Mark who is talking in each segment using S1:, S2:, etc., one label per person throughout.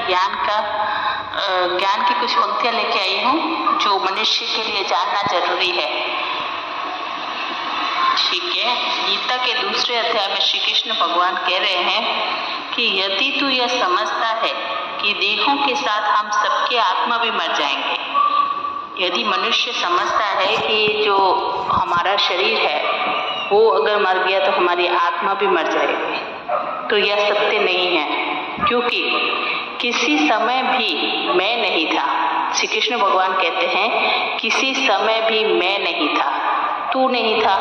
S1: ज्ञान की कुछ पंक्तियां लेके आई हूँ जो मनुष्य के लिए जानना जरूरी है। ठीक है, गीता के दूसरे अध्याय में श्री कृष्ण भगवान कह रहे हैं कि यदि तू यह समझता है कि देहों के साथ हम सबके आत्मा भी मर जाएंगे, यदि मनुष्य समझता है कि जो हमारा शरीर है वो अगर मर गया तो हमारी आत्मा भी मर जाएगी, तो यह सत्य नहीं है, क्योंकि किसी समय भी मैं नहीं था। श्री कृष्ण भगवान कहते हैं किसी समय भी मैं नहीं था, तू नहीं था,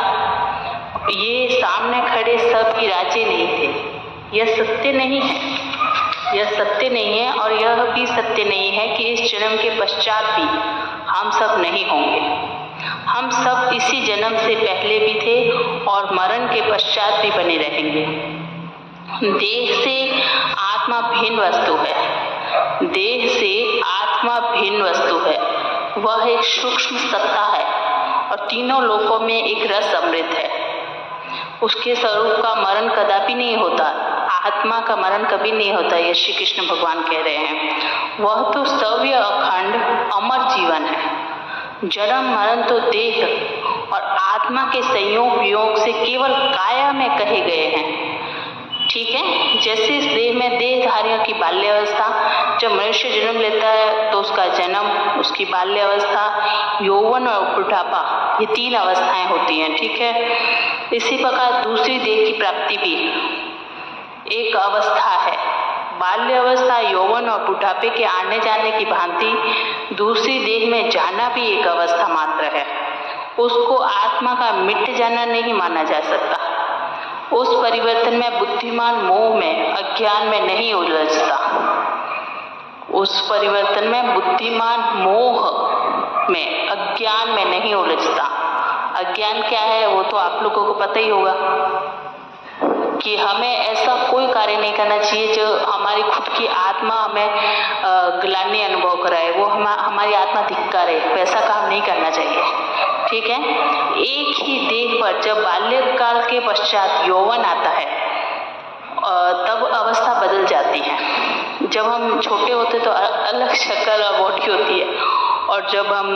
S1: ये सामने खड़े सब ही राजे नहीं थे। यह सत्य नहीं है, यह सत्य नहीं है। और यह भी सत्य नहीं है कि इस जन्म के पश्चात भी हम सब नहीं होंगे। हम सब इसी जन्म से पहले भी थे और मरण के पश्चात भी बने रहेंगे। देह से आत्मा भिन्न वस्तु है, देह से आत्मा भिन्न वस्तु है। वह एक सूक्ष्म सत्ता है और तीनों लोकों में एक रस अमृत है। उसके स्वरूप का मरण कदापि नहीं होता, आत्मा का मरण कभी नहीं होता, ये श्री कृष्ण भगवान कह रहे हैं। वह तो सव्य अखंड अमर जीवन है। जन्म मरण तो देह और आत्मा के संयोग वियोग से केवल काया में कहे गए हैं। ठीक है, जैसे इस देह में देहधारियों की बाल्यावस्था, जब मनुष्य जन्म लेता है तो उसका जन्म, उसकी बाल्यावस्था, यौवन और बुढ़ापा, ये तीन अवस्थाएं होती हैं। ठीक है, इसी प्रकार दूसरी देह की प्राप्ति भी एक अवस्था है। बाल्य अवस्था, यौवन और बुढ़ापे के आने जाने की भांति दूसरी देह में जाना भी एक अवस्था मात्र है। उसको आत्मा का मिट जाना नहीं माना जा सकता। उस परिवर्तन में बुद्धिमान मोह में, अज्ञान में नहीं उलझता। उस परिवर्तन में बुद्धिमान मोह में, अज्ञान में नहीं उलझता। अज्ञान क्या है वो तो आप लोगों को पता ही होगा कि हमें ऐसा कोई कार्य नहीं करना चाहिए जो हमारी खुद की आत्मा हमें ग्लानि अनुभव कराए, वो हमारी आत्मा धिक्कारे, वैसा काम नहीं करना चाहिए। ठीक है, एक ही देह पर जब बाल्यकाल के पश्चात यौवन आता है तब अवस्था बदल जाती है। जब हम छोटे होते तो अलग शक्ल और बॉडी होती है, और जब हम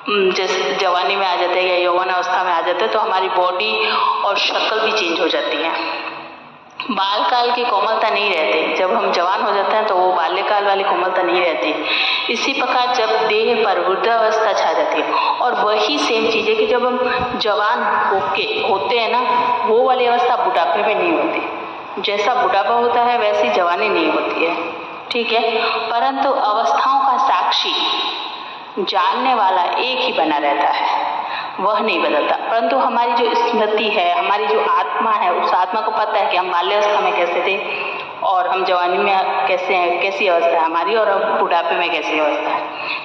S1: जैसे जवानी में आ जाते हैं या यौवन अवस्था में आ जाते हैं तो हमारी बॉडी और शक्ल भी चेंज हो जाती है। बाल काल की कोमलता नहीं रहती, जब हम जवान हो जाते हैं तो वो बाल्यकाल वाली कोमलता नहीं रहती। इसी प्रकार जब देह पर वृद्धावस्था छा जाती है, और वही सेम चीज़ है कि जब हम जवान होते हैं ना, वो वाली अवस्था बुढ़ापे में नहीं होती। जैसा बुढ़ापा होता है वैसी जवानी नहीं होती है। ठीक है, परंतु अवस्थाओं का साक्षी जानने वाला एक ही बना रहता है, वह नहीं बदलता। परंतु हमारी जो स्मृति है, हमारी जो आत्मा है, उस आत्मा को पता है कि हम बाल्यावस्था में कैसे थे और हम जवानी में कैसे हैं, कैसी अवस्था है हमारी, और अब बुढ़ापे में कैसी अवस्था है।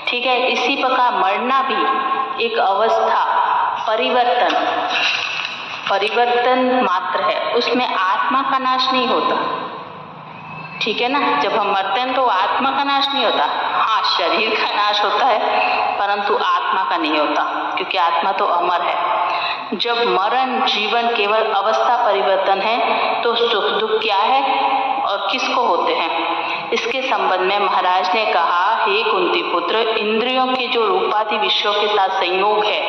S1: ठीक है, इसी प्रकार मरना भी एक अवस्था, परिवर्तन मात्र है, उसमें आत्मा का नाश नहीं होता। ठीक है ना, जब हम मरते हैं तो आत्मा का नाश नहीं होता। हाँ, शरीर का नाश होता है परंतु आत्मा का नहीं होता, क्योंकि आत्मा तो अमर है। जब मरण जीवन केवल अवस्था परिवर्तन है तो सुख दुख क्या है और किसको होते हैं, इसके संबंध में महाराज ने कहा, हे कुंती पुत्र, इंद्रियों के जो रूपादि विषयों के साथ संयोग है,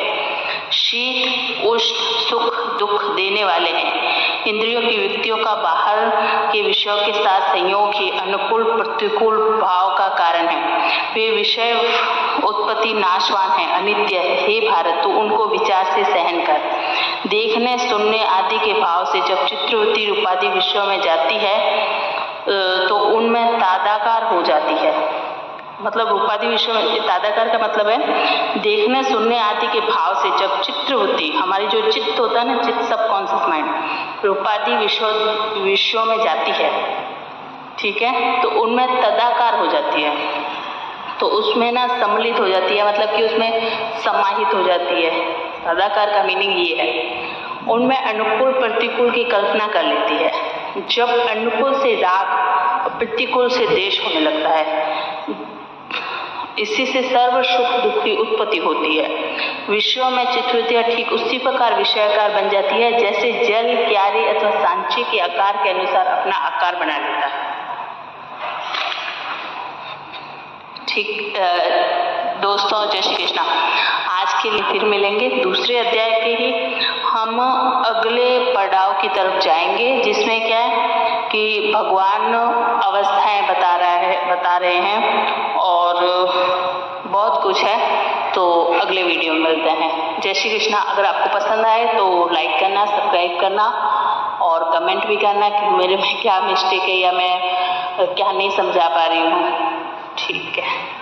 S1: शीत उष्ण सुख दुख देने वाले हैं। इंद्रियों की वृत्तियों का बाहर के विषयों के साथ संयोग ही अनुकूल प्रतिकूल भाव का कारण है। वे विषय उत्पत्ति नाशवान है, अनित्य है। हे भारत, तू उनको विचार से सहन कर। देखने सुनने आदि के भाव से जब चित्रवृत्ति रूपादि विषयों में जाती है तो उनमें तादाकार हो जाती है। मतलब रूपादि विषयों में तादाकार का मतलब है देखने सुनने आदि के भाव से जब चित्रवृत्ति, हमारी जो चित्त होता है ना, चित्त सबकॉन्शियस माइंड, रूपादि विषयों में जाती है, ठीक है, तो उनमें तदाकार हो जाती है, तो उसमें ना सम्मिलित हो जाती है, मतलब कि उसमें समाहित हो जाती है। तदाकार का मीनिंग ये है, उनमें अनुकूल प्रतिकूल की कल्पना कर लेती है। जब अनुकूल से राग और प्रतिकूल से द्वेष होने लगता है, इसी से सर्व सुख दुख की उत्पत्ति होती है। विषयों में चित्रवृत्तियाँ ठीक उसी प्रकार विषयाकार बन जाती है जैसे जल क्यारी अथवा सांचे के आकार के अनुसार अपना आकार बना लेता है। ठीक दोस्तों, जय श्री कृष्णा। आज के लिए फिर मिलेंगे दूसरे अध्याय के ही हम अगले पड़ाव की तरफ जाएंगे, जिसमें क्या है कि भगवान अवस्थाएं बता रहे हैं और बहुत कुछ है। तो अगले वीडियो में मिलते हैं। जय श्री कृष्णा। अगर आपको पसंद आए तो लाइक करना, सब्सक्राइब करना और कमेंट भी करना कि मेरे में क्या मिस्टेक है या मैं क्या नहीं समझा पा रही हूँ। ठीक है।